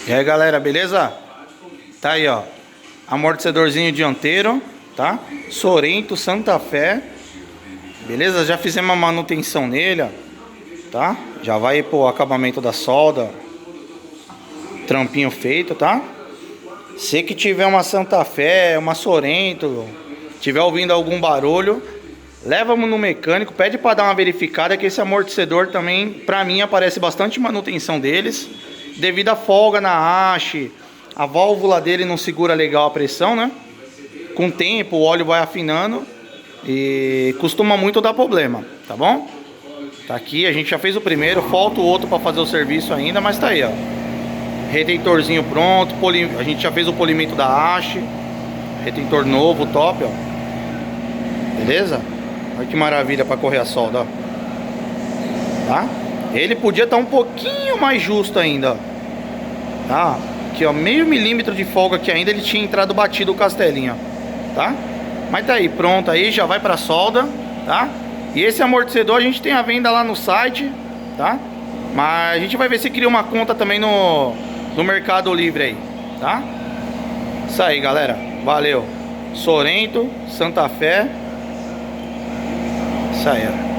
E aí, galera, beleza? Tá aí, ó, amortecedorzinho dianteiro, tá? Sorento, Santa Fé. Beleza? Já fizemos uma manutenção nele, ó, tá? Já vai pro acabamento da solda. Trampinho feito, tá? Se que tiver uma Santa Fé, uma Sorento, tiver ouvindo algum barulho, leva-mo no mecânico, pede para dar uma verificada, que esse amortecedor também, para mim, aparece bastante manutenção deles, devido à folga na haste, a válvula dele não segura legal a pressão, né? Com o tempo o óleo vai afinando e costuma muito dar problema, tá bom? Tá aqui, a gente já fez o primeiro, falta o outro para fazer o serviço ainda, mas tá aí, ó. Retentorzinho pronto, a gente já fez o polimento da haste, retentor novo, top, ó. Beleza? Olha que maravilha para correr a solda, ó. Tá? Ele podia estar um pouquinho mais justo ainda, ó. Tá? Aqui, ó, meio milímetro de folga que ainda ele tinha entrado batido o castelinho, ó. Tá? Mas tá aí, pronto aí, já vai para solda, tá? E esse amortecedor a gente tem a venda lá no site, tá? Mas a gente vai ver se cria uma conta também no Mercado Livre aí, tá? Isso aí, galera. Valeu. Sorento, Santa Fé. Isso aí, ó.